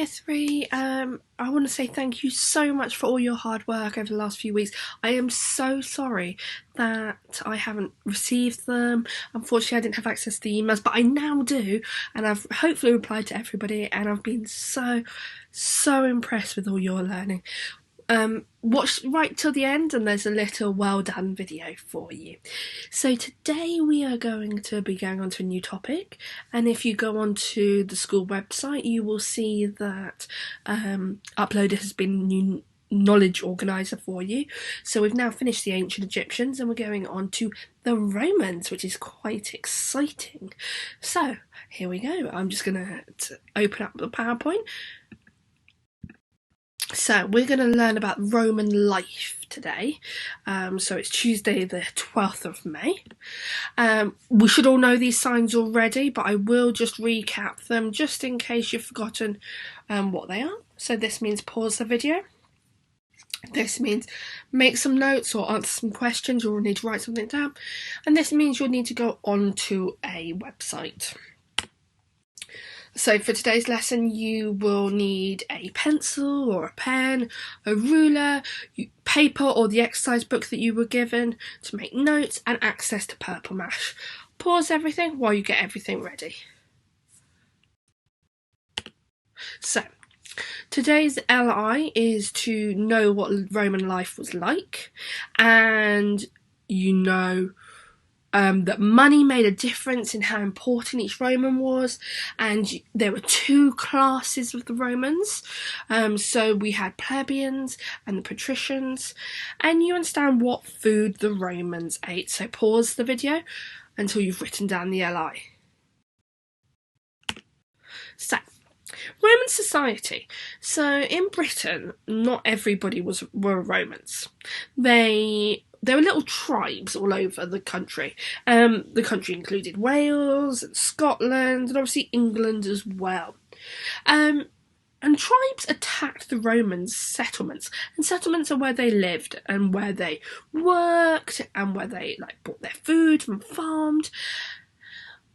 Year 3, I want to say thank you so much for all your hard work over the last few weeks. I am so sorry that I haven't received them. Unfortunately, I didn't have access to the emails, but I now do, and I've hopefully replied to everybody, and I've been so impressed with all your learning. Watch right till the end and there's a little well done video for you. So today we are going to be going on to a new topic, and if you go onto the school website you will see that Uploader has been a new knowledge organiser for you. So we've now finished the ancient Egyptians and we're going on to the Romans, which is quite exciting. So here we go. I'm just going to open up the PowerPoint. So we're going to learn about Roman life today. So it's Tuesday the 12th of May. We should all know these signs already, but I will just recap them just in case you've forgotten what they are. So this means pause the video. This means make some notes or answer some questions, or need to write something down. And this means you'll need to go onto a website. So for today's lesson you will need a pencil or a pen, a ruler, paper or the exercise book that you were given to make notes, and access to Purple Mash. Pause everything while you get everything ready. So today's LI is to know what Roman life was like, and you know that money made a difference in how important each Roman was, and there were two classes of the Romans. So we had plebeians and the patricians, and you understand what food the Romans ate. So pause the video until you've written down the LI. So Roman society. So in Britain, not everybody were Romans. There were little tribes all over the country. The country included Wales and Scotland and obviously England as well. And tribes attacked the Romans' settlements. And settlements are where they lived and where they worked and where they bought their food and farmed.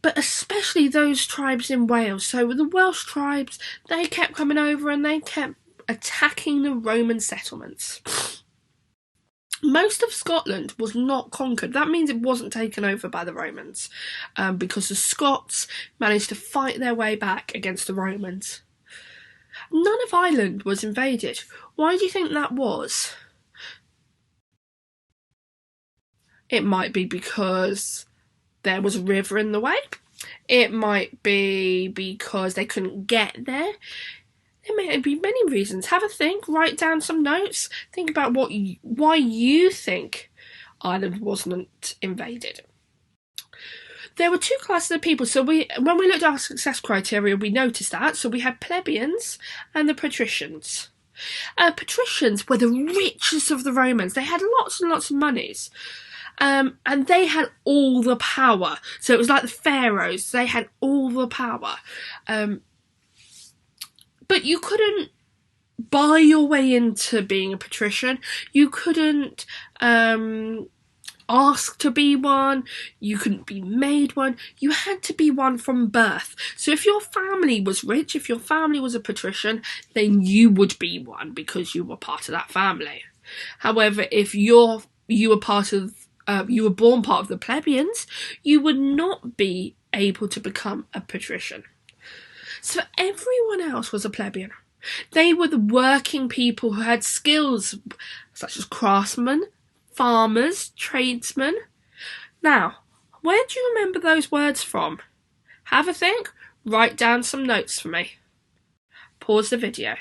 But especially those tribes in Wales. So the Welsh tribes, they kept coming over and they kept attacking the Roman settlements. Most of Scotland was not conquered. That means it wasn't taken over by the Romans, because the Scots managed to fight their way back against the Romans. None of Ireland was invaded. Why do you think that was? It might be because there was a river in the way. It might be because they couldn't get there. There may be many reasons. Have a think, write down some notes, think about why you think Ireland wasn't invaded. There were two classes of people, so when we looked at our success criteria we noticed that. So we had plebeians and the patricians. Patricians were the richest of the Romans. They had lots and lots of monies. And they had all the power. So it was like the pharaohs, they had all the power. But you couldn't buy your way into being a patrician. You couldn't ask to be one. You couldn't be made one. You had to be one from birth. So if your family was rich, if your family was a patrician, then you would be one because you were part of that family. However, if you were born part of the plebeians, you would not be able to become a patrician. So everyone else was a plebeian. They were the working people who had skills such as craftsmen, farmers, tradesmen. Now, where do you remember those words from? Have a think, write down some notes for me. Pause the video.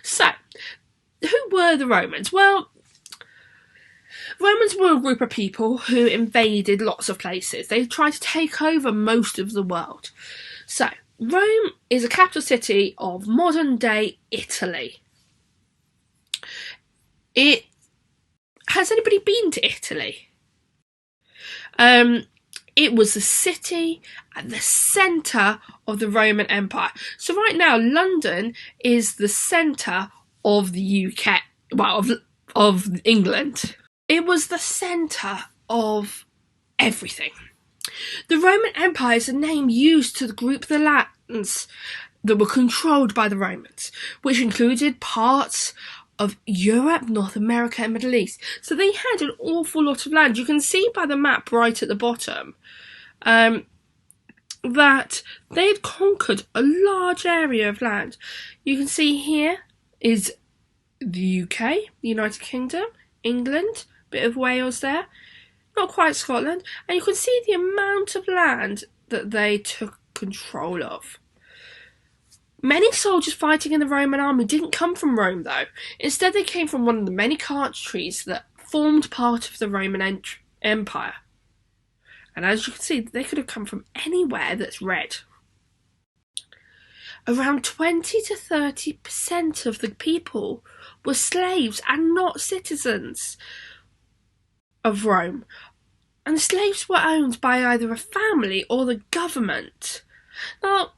So, who were the Romans? Well, Romans were a group of people who invaded lots of places. They tried to take over most of the world. So, Rome is a capital city of modern-day Italy. Has anybody been to Italy? It was the city at the centre of the Roman Empire. So right now, London is the centre of the UK, well, of England. It was the centre of everything. The Roman Empire is a name used to group the lands that were controlled by the Romans, which included parts of Europe, North America, and Middle East. So they had an awful lot of land. You can see by the map right at the bottom that they had conquered a large area of land. You can see here is the UK, the United Kingdom, England, bit of Wales there, not quite Scotland, and you can see the amount of land that they took control of. Many soldiers fighting in the Roman army didn't come from Rome, though. Instead, they came from one of the many countries that formed part of the Roman Empire. And as you can see, they could have come from anywhere that's red. Around 20 to 30% of the people were slaves and not citizens of Rome. And slaves were owned by either a family or the government. Now,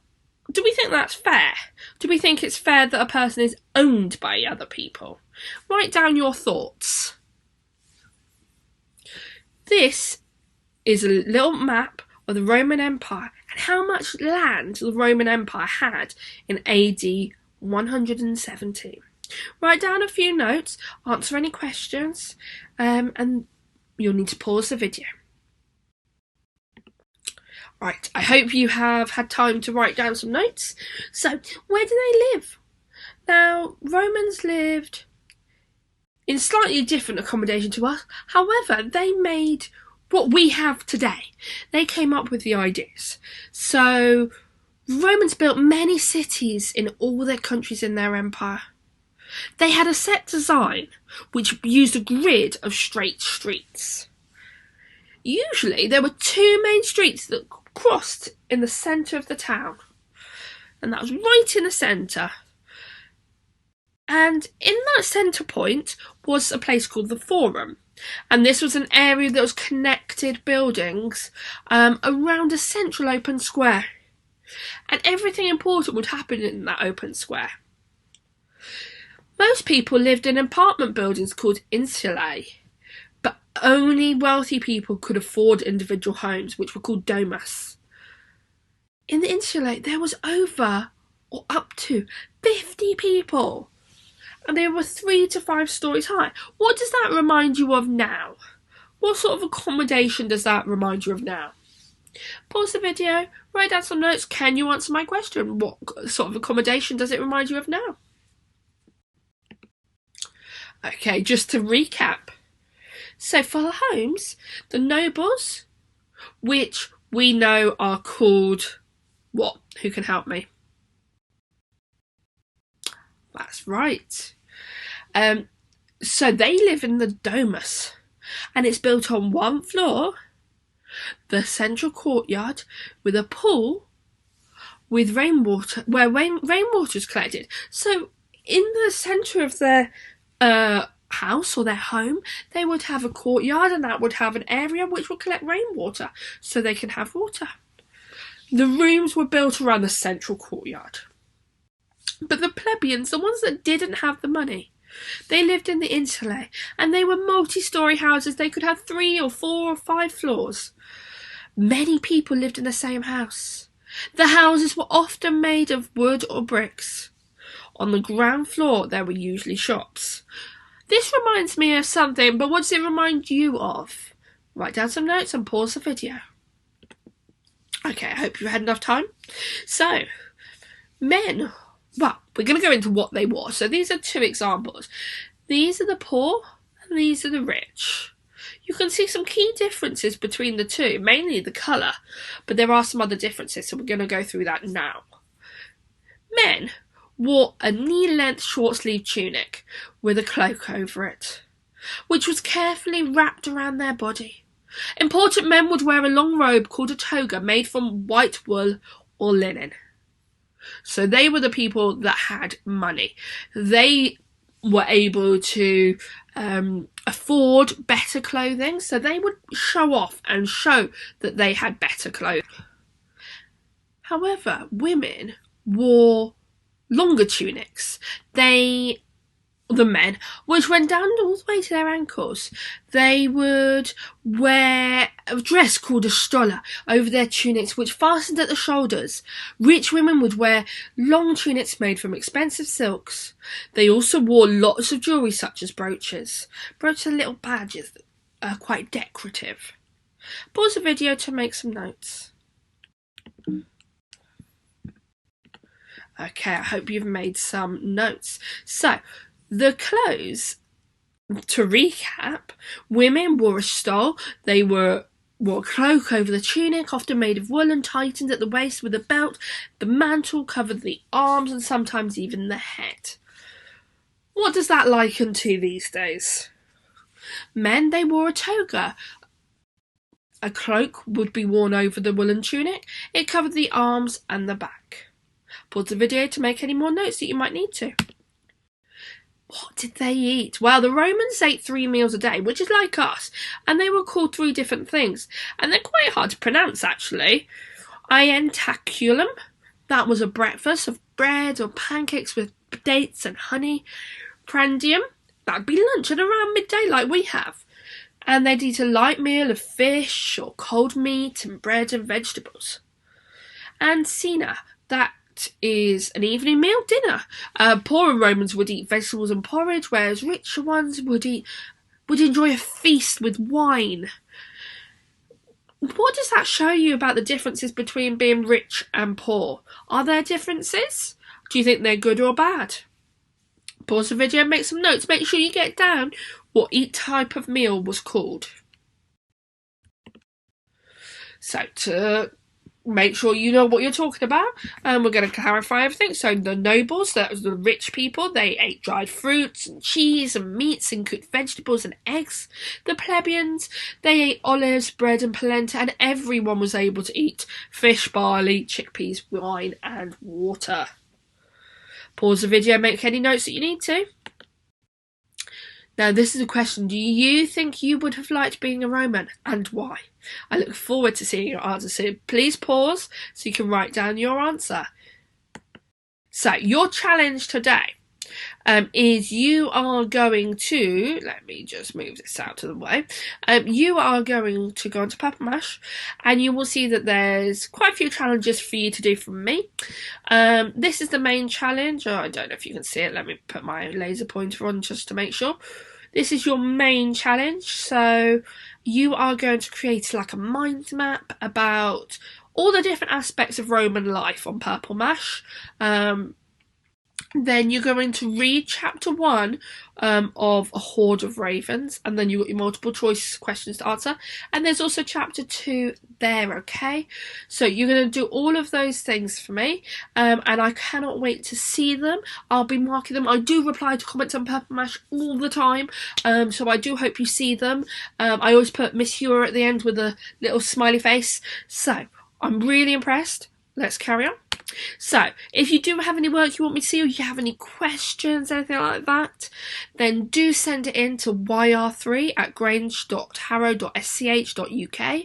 do we think that's fair? Do we think it's fair that a person is owned by other people? Write down your thoughts. This is a little map of the Roman Empire and how much land the Roman Empire had in AD 117. Write down a few notes, answer any questions, and you'll need to pause the video. Right, I hope you have had time to write down some notes. So, where do they live? Now, Romans lived in slightly different accommodation to us. However, they made what we have today. They came up with the ideas. So, Romans built many cities in all their countries in their empire. They had a set design which used a grid of straight streets. Usually, there were two main streets that crossed in the centre of the town, and that was right in the centre. And in that centre point was a place called the Forum, and this was an area that was connected buildings around a central open square, and everything important would happen in that open square. Most people lived in apartment buildings called insulae, but only wealthy people could afford individual homes, which were called domus. In the insulae, there was over or up to 50 people, and they were 3 to 5 stories high. What does that remind you of now? What sort of accommodation does that remind you of now? Pause the video, write down some notes. Can you answer my question? What sort of accommodation does it remind you of now? Okay, just to recap. So for the homes, the nobles, which we know are called what? Who can help me? That's right. So they live in the domus, and it's built on one floor, the central courtyard with a pool with rainwater, where rainwater is collected. So in the centre of their house or their home, they would have a courtyard, and that would have an area which would collect rainwater so they can have water. The rooms were built around the central courtyard. But the plebeians, the ones that didn't have the money, they lived in the insulae, and they were multi-storey houses. They could have 3 or 4 or 5 floors. Many people lived in the same house. The houses were often made of wood or bricks. On the ground floor, there were usually shops. This reminds me of something, but what does it remind you of? Write down some notes and pause the video. Okay, I hope you had enough time. So, men, well, we're going to go into what they wore. So these are 2 examples. These are the poor, and these are the rich. You can see some key differences between the 2, mainly the colour, but there are some other differences, so we're going to go through that now. Men wore a knee-length short-sleeved tunic with a cloak over it, which was carefully wrapped around their body. Important men would wear a long robe called a toga made from white wool or linen. So they were the people that had money. They were able to afford better clothing, so they would show off and show that they had better clothing. However, women wore longer tunics. They the men, which went down all the way to their ankles. They would wear a dress called a stola over their tunics, which fastened at the shoulders. Rich women would wear long tunics made from expensive silks. They also wore lots of jewellery, such as brooches. Brooches are little badges that are quite decorative. Pause the video to make some notes. Okay, I hope you've made some notes. So, the clothes, to recap, women wore a stole. They wore a cloak over the tunic, often made of wool and tightened at the waist with a belt. The mantle covered the arms and sometimes even the head. What does that liken to these days? Men, they wore a toga. A cloak would be worn over the woolen tunic. It covered the arms and the back. Pause the video to make any more notes that you might need to. What did they eat? Well, the Romans ate 3 meals a day, which is like us, and they were called 3 different things, and they're quite hard to pronounce, actually. Ientaculum, that was a breakfast of bread or pancakes with dates and honey. Prandium, that'd be lunch at around midday like we have. And they'd eat a light meal of fish or cold meat and bread and vegetables. And cena, that is an evening meal, dinner. Poorer Romans would eat vegetables and porridge, whereas richer ones would enjoy a feast with wine. What does that show you about the differences between being rich and poor? Are there differences? Do you think they're good or bad? Pause the video and make some notes. Make sure you get down what each type of meal was called. So, to make sure you know what you're talking about, and we're going to clarify everything. So the nobles, that was the rich people, they ate dried fruits and cheese and meats and cooked vegetables and eggs. The plebeians, they ate olives, bread and polenta, and everyone was able to eat fish, barley, chickpeas, wine and water. Pause the video, make any notes that you need to. Now, this is a question. Do you think you would have liked being a Roman, and why? I look forward to seeing your answer, so please pause so you can write down your answer. So, your challenge today is you are going to, let me just move this out of the way, you are going to go onto Purple Mash, and you will see that there's quite a few challenges for you to do from me. This is the main challenge. I don't know if you can see it. Let me put my laser pointer on just to make sure. This is your main challenge. So you are going to create like a mind map about all the different aspects of Roman life on Purple Mash. Then you're going to read chapter 1 of A Horde of Ravens, and then you've got your multiple choice questions to answer. And there's also chapter 2 there, okay? So you're going to do all of those things for me, and I cannot wait to see them. I'll be marking them. I do reply to comments on Purple Mash all the time, so I do hope you see them. I always put Miss Hewer at the end with a little smiley face. So I'm really impressed. Let's carry on. So, if you do have any work you want me to see, or you have any questions, anything like that, then do send it in to yr3@grange.harrow.sch.uk.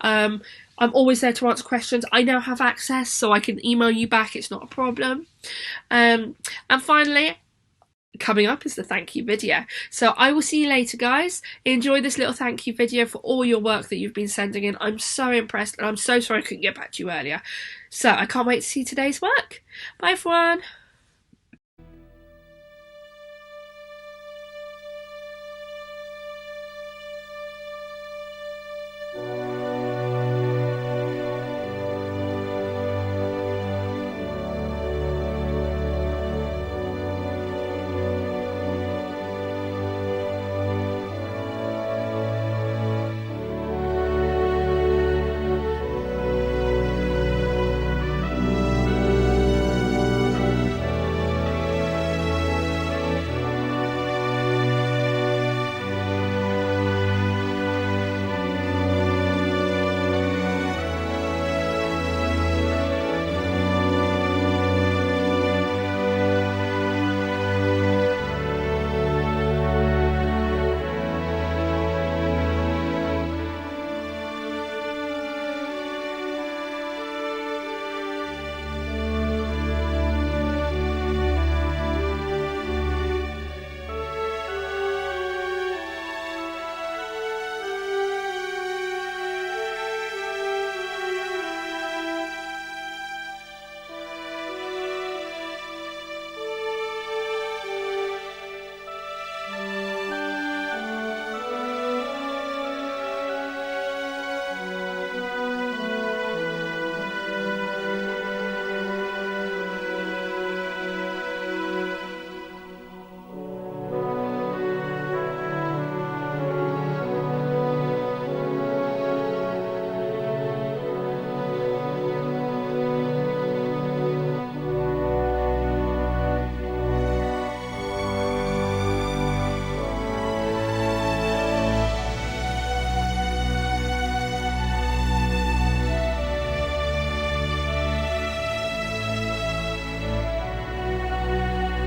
I'm always there to answer questions. I now have access, so I can email you back. It's not a problem. And finally, coming up is the thank you video. So I will see you later, guys. Enjoy this little thank you video for all your work that you've been sending in. I'm so impressed, and I'm so sorry I couldn't get back to you earlier. So I can't wait to see today's work. Bye everyone.